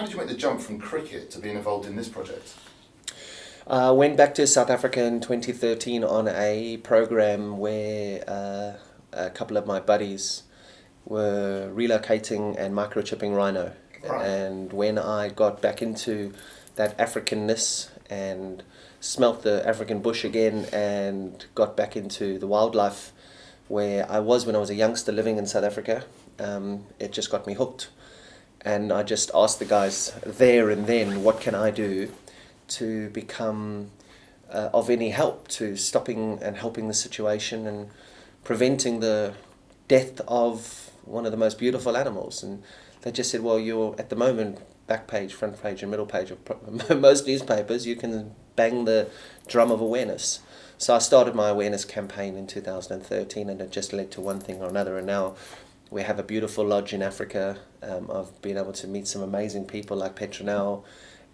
How did you make the jump from cricket to being involved in this project? I went back to South Africa in 2013 on a program where a couple of my buddies were relocating and microchipping rhino. Right. And when I got back into that Africanness and smelt the African bush again and got back into the wildlife where I was when I was a youngster living in South Africa, it just got me hooked. And I just asked the guys there and then, what can I do to become of any help to stopping and helping the situation and preventing the death of one of the most beautiful animals. And they just said, well, you're at the moment back page, front page and middle page of most newspapers, you can bang the drum of awareness. So I started my awareness campaign in 2013, and it just led to one thing or another, and now we have a beautiful lodge in Africa. I've been able to meet some amazing people like Petronel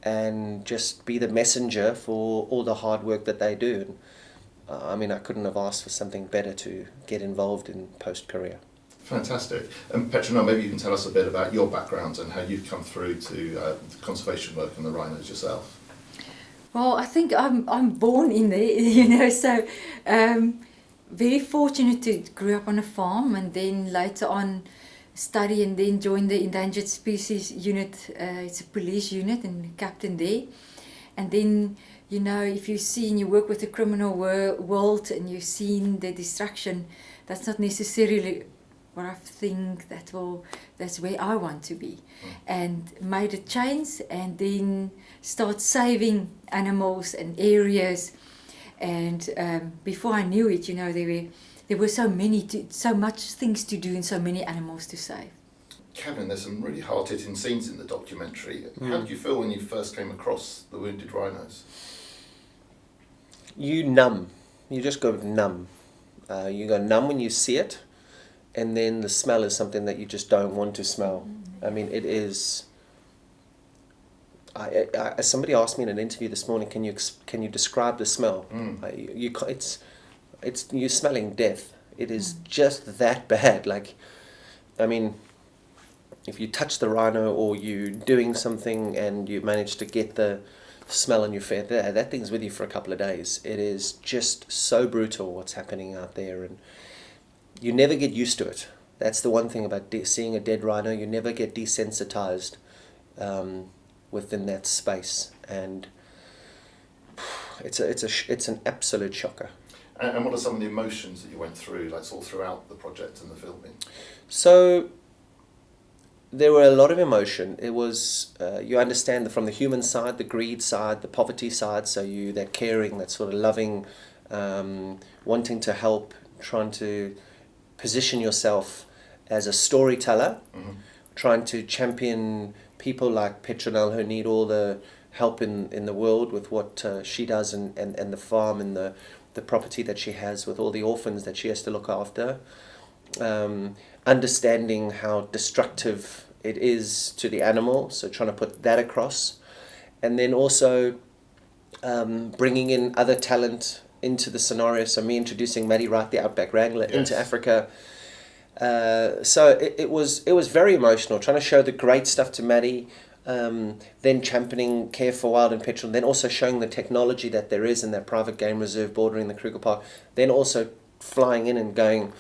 and just be the messenger for all the hard work that they do. And, I mean, I couldn't have asked for something better to get involved in post-career. Fantastic. And Petronel, maybe you can tell us a bit about your background and how you've come through to conservation work and the rhinos yourself. Well, I think I'm born in there, so very fortunate to grow up on a farm and then later on study and then join the endangered species unit. It's a police unit and captain there. And then, if you see and you work with the criminal world and you've seen the destruction, that's not necessarily what I think that's where I want to be. And made a change and then start saving animals and areas. And before I knew it, there were so much things to do and so many animals to save. Kevin, there's some really hard-hitting scenes in the documentary. How did you feel when you first came across the wounded rhinos? You numb. You just go numb. You go numb when you see it, and then the smell is something that you just don't want to smell. I mean, it is... somebody asked me in an interview this morning, can you describe the smell? You're smelling death. It is just that bad. Like, I mean, if you touch the rhino or you're doing something and you manage to get the smell in your face, that thing's with you for a couple of days. It is just so brutal what's happening out there, and you never get used to it. That's the one thing about seeing a dead rhino. You never get desensitized within that space, and it's an absolute shocker. And what are some of the emotions that you went through, like all throughout the project and the filming? So there were a lot of emotion. It was you understand from the human side, the greed side, the poverty side. So that caring, that sort of loving, wanting to help, trying to position yourself as a storyteller, trying to champion people like Petronel who need all the help in the world with what she does and the farm and the property that she has with all the orphans that she has to look after. Understanding how destructive it is to the animal, so trying to put that across. And then also bringing in other talent into the scenario, so me introducing Matt Wright, the outback wrangler, into Africa. So it was very emotional, trying to show the great stuff to Maddie, then championing care for wild and petrol, then also showing the technology that there is in that private game reserve bordering the Kruger Park, then also flying in and going,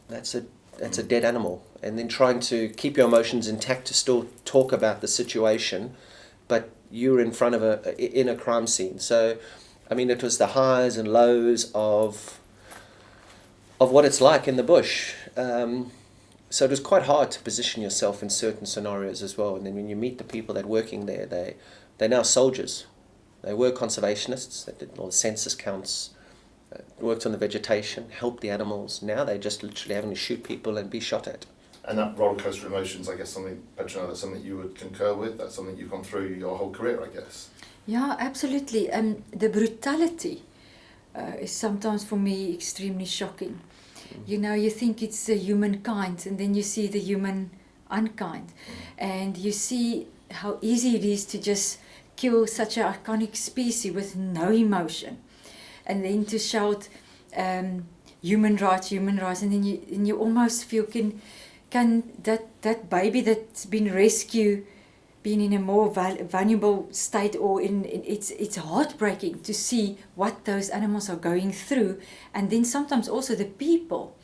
that's a dead animal, and then trying to keep your emotions intact to still talk about the situation, but you're in front of in a crime scene. So, I mean, it was the highs and lows of what it's like in the bush. So it was quite hard to position yourself in certain scenarios as well. And then when you meet the people that are working there, they're now soldiers. They were conservationists, they did all the census counts, worked on the vegetation, helped the animals. Now they're just literally having to shoot people and be shot at. And that roller coaster of emotions, I guess, Petronel, that's something you would concur with? That's something you've gone through your whole career, I guess? Yeah, absolutely. The brutality is sometimes for me extremely shocking. You think it's the humankind, and then you see the human unkind. And you see how easy it is to just kill such an iconic species with no emotion. And then to shout human rights, and then you almost feel, can that baby that's been rescued been in a more vulnerable state, or it's heartbreaking to see what those animals are going through, and then sometimes also the people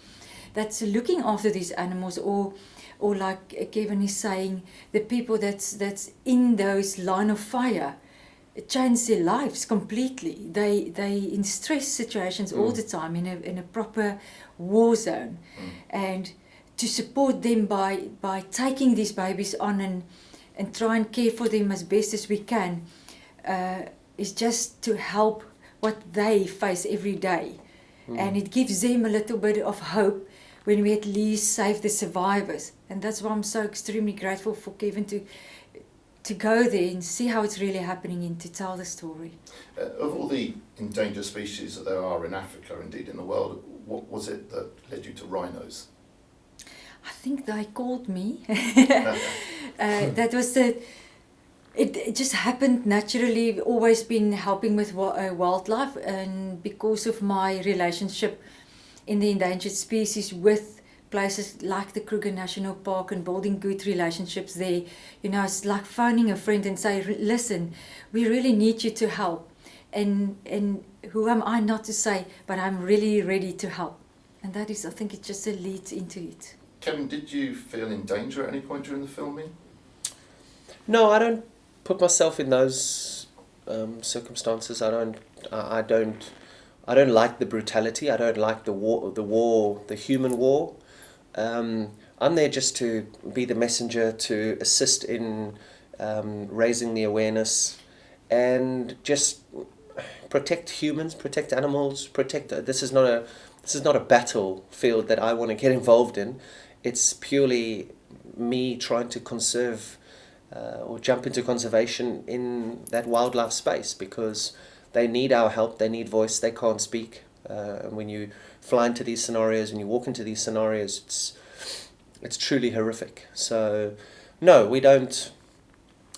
that's looking after these animals, or like Kevin is saying, the people that's in those line of fire change their lives completely. They in stress situations all the time, in a proper war zone, and to support them by taking these babies on and try and care for them as best as we can, is just to help what they face every day. And it gives them a little bit of hope when we at least save the survivors. And that's why I'm so extremely grateful for Kevin to go there and see how it's really happening and to tell the story. Of all the endangered species that there are in Africa, indeed in the world, what was it that led you to rhinos? I think they called me. That was it just happened naturally. I've always been helping with wildlife, and because of my relationship in the endangered species with places like the Kruger National Park and building good relationships there, it's like phoning a friend and say, listen, we really need you to help. And who am I not to say, but I'm really ready to help. And that is, I think it just leads into it. Kevin, did you feel in danger at any point during the filming? No, I don't put myself in those circumstances. I don't like the brutality. I don't like the human war. I'm there just to be the messenger, to assist in raising the awareness, and just protect humans, protect animals, This is not a battlefield that I want to get involved in. It's purely me trying to conserve or jump into conservation in that wildlife space, because they need our help, they need voice, they can't speak. And when you fly into these scenarios and you walk into these scenarios, it's truly horrific. So no, we don't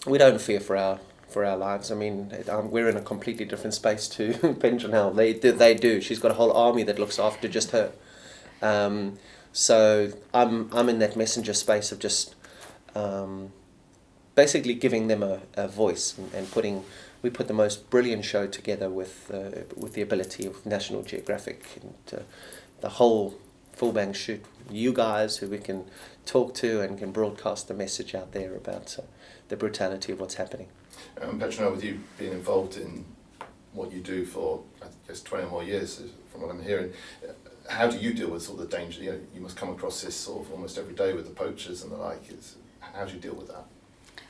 fear for our lives. I mean, we're in a completely different space to Petronel. They do. She's got a whole army that looks after just her. So I'm in that messenger space of just basically giving them a voice and we put the most brilliant show together with the ability of National Geographic and the whole full bang shoot. You guys who we can talk to and can broadcast the message out there about the brutality of what's happening. Petronel, with you being involved in what you do for, I guess, 20 or more years, from what I'm hearing, how do you deal with sort of the danger? You must come across this sort of almost every day with the poachers and the like. How do you deal with that?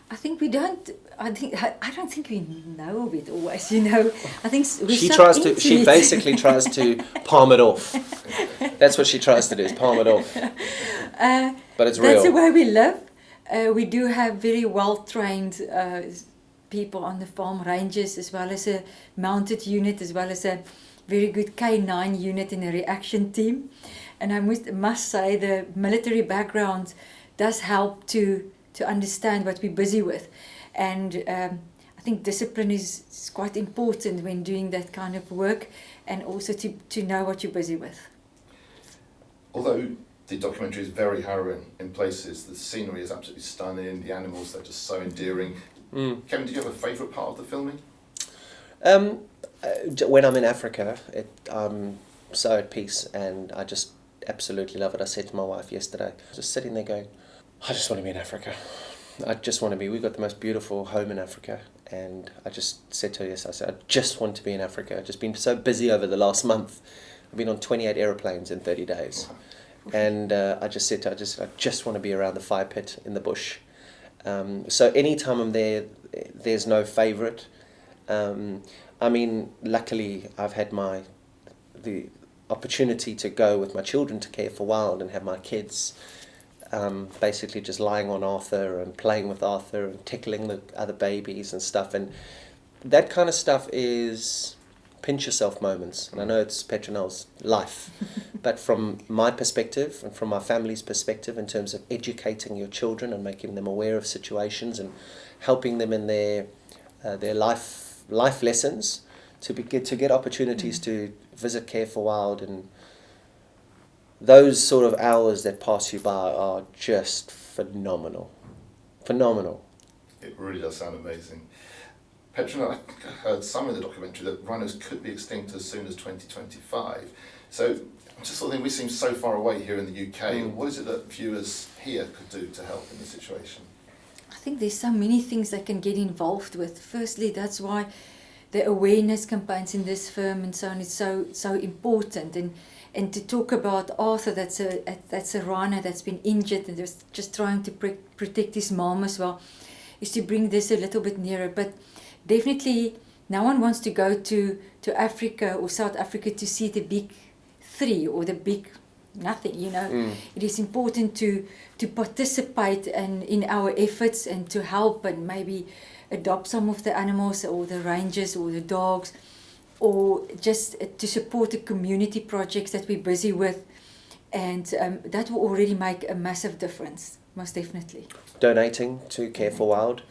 I think we don't. I don't think we know of it always. I think she basically tries to palm it off. That's what she tries to do, is palm it off. But it's real. That's the way we live. We do have very well trained people on the farm, rangers, as well as a mounted unit, as well as a very good K9 unit in a reaction team. And I must say the military background does help to understand what we're busy with. And I think discipline is quite important when doing that kind of work, and also to know what you're busy with. Although the documentary is very harrowing in places, the scenery is absolutely stunning, the animals, they're just so endearing. Kevin, did you have a favourite part of the filming? When I'm in Africa, I'm so at peace, and I just absolutely love it. I said to my wife yesterday, just sitting there going, I just want to be in Africa. We've got the most beautiful home in Africa. And I just said to her, I said, I just want to be in Africa. I've just been so busy over the last month. I've been on 28 aeroplanes in 30 days. And I just said to her, I just want to be around the fire pit in the bush. So anytime I'm there, there's no favourite. Luckily, I've had the opportunity to go with my children to Care for Wild and have my kids basically just lying on Arthur and playing with Arthur and tickling the other babies and stuff. And that kind of stuff is pinch yourself moments. And I know it's Petronel's life, but from my perspective and from my family's perspective, in terms of educating your children and making them aware of situations and helping them in their life lessons, to get opportunities to visit Care for Wild, and those sort of hours that pass you by are just phenomenal. It really does sound amazing. Petronel, I heard somewhere in the documentary that rhinos could be extinct as soon as 2025. So I'm just sort of thinking, we seem so far away here in the UK. What is it that viewers here could do to help in this situation? I think there's so many things they can get involved with. Firstly, that's why the awareness campaigns in this firm and so on is so important. And to talk about Arthur, that's a rhino that's been injured and just trying to protect his mom as well, is to bring this a little bit nearer. But definitely, no one wants to go to Africa or South Africa to see the big three or the big nothing, you know. It is important to participate in our efforts and to help and maybe adopt some of the animals or the rangers or the dogs, or just to support the community projects that we're busy with. And that will already make a massive difference, most definitely. Donating to Care for Wild,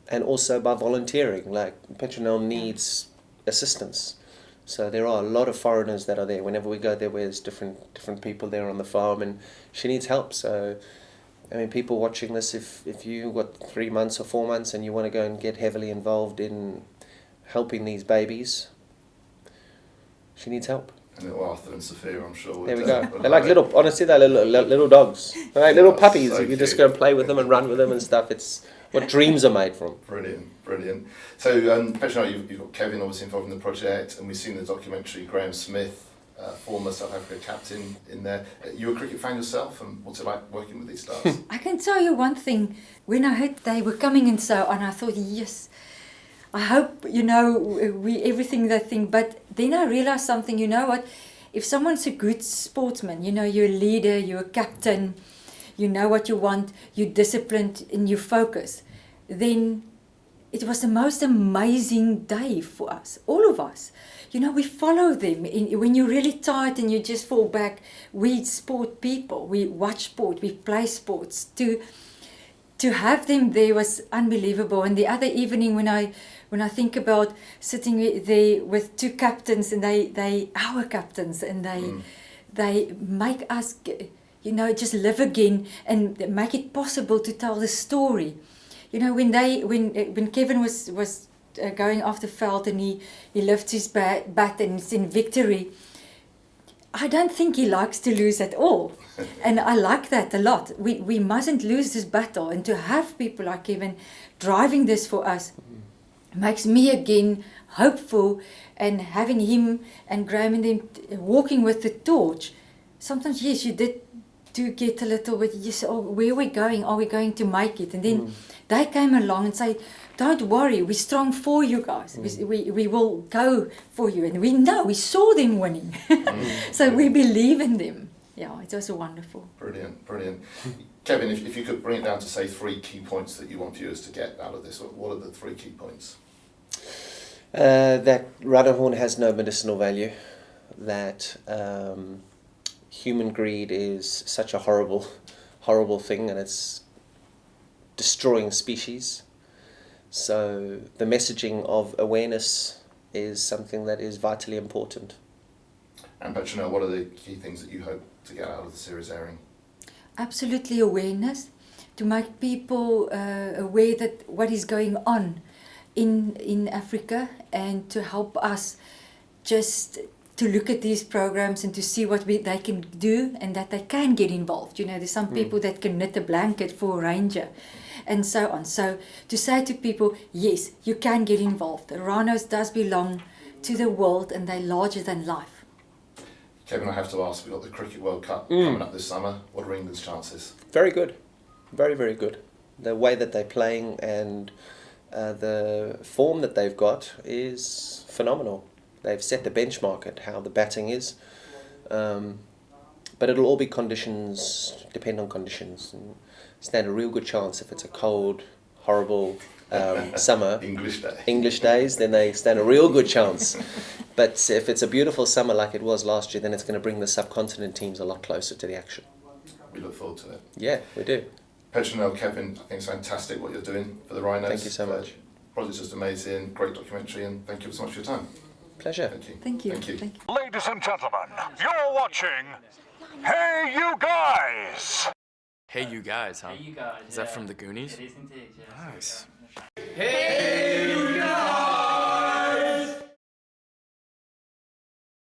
and also by volunteering. Like, Petronel needs assistance. So there are a lot of foreigners that are there. Whenever we go there, there's different people there on the farm, and she needs help. So, I mean, people watching this, if you've got 3 months or 4 months and you want to go and get heavily involved in helping these babies, she needs help. And little Arthur and Sophia, I'm sure. There we go. They're like they're little dogs. They're like little puppies. So you just go and play with them and run with them and stuff. It's what dreams are made from. Brilliant. So, Petronel, you've got Kevin obviously involved in the project, and we've seen the documentary Graeme Smith, former South Africa captain, in there. You're a cricket fan yourself, and what's it like working with these stars? I can tell you one thing. When I heard they were coming and so on, I thought, yes, I hope, you know, we everything they think. But then I realized something, you know what? If someone's a good sportsman, you know, you're a leader, you're a captain, you know what you want, you're disciplined and you focus, then it was the most amazing day for us, all of us. You know, we follow them. When you're really tired and you just fall back, we sport people, we watch sport, we play sports. To have them there was unbelievable. And the other evening when I think about sitting there with two captains, and they our captains, and they make us, you know, just live again and make it possible to tell the story. You know, when Kevin was going off the field and he lifts his bat and it's in victory, I don't think he likes to lose at all. And I like that a lot. We mustn't lose this battle. And to have people like Kevin driving this for us makes me again hopeful, and having him and Graeme and them walking with the torch. Sometimes, yes, you do get a little bit, yes, oh, where are we going? Are we going to make it? And then they came along and said, don't worry, we're strong for you guys. We will go for you. And we saw them winning. So we believe in them. Yeah, it was wonderful. Brilliant. Kevin, if you could bring it down to, say, 3 key points that you want viewers to get out of this, what are the 3 key points? That rhino horn has no medicinal value, that human greed is such a horrible thing, and it's destroying species. So the messaging of awareness is something that is vitally important. And Petronel, what are the key things that you hope to get out of the series airing? Absolutely awareness, to make people aware that what is going on in Africa, and to help us just to look at these programs and to see what they can do, and that they can get involved. You know, there's some people that can knit a blanket for a ranger and so on. So to say to people, yes, you can get involved. The rhinos does belong to the world, and they're larger than life. Kevin, I have to ask, we've got the Cricket World Cup coming up this summer. What are England's chances? Very good. Very, very good. The way that they're playing and the form that they've got is phenomenal. They've set the benchmark at how the batting is. But it'll all be depend on conditions. And stand a real good chance if it's a cold, horrible summer. English days, then they stand a real good chance. But if it's a beautiful summer like it was last year, then it's going to bring the subcontinent teams a lot closer to the action. We look forward to it. Yeah, we do. Petronel, Kevin, I think it's fantastic what you're doing for the rhinos. Thank you so much. The project's just amazing, great documentary, and thank you so much for your time. Pleasure. Thank you. Ladies and gentlemen, you're watching Hey You Guys! Hey You Guys, huh? Hey, you guys. Is that from the Goonies? It is indeed, yes. Nice. Hey!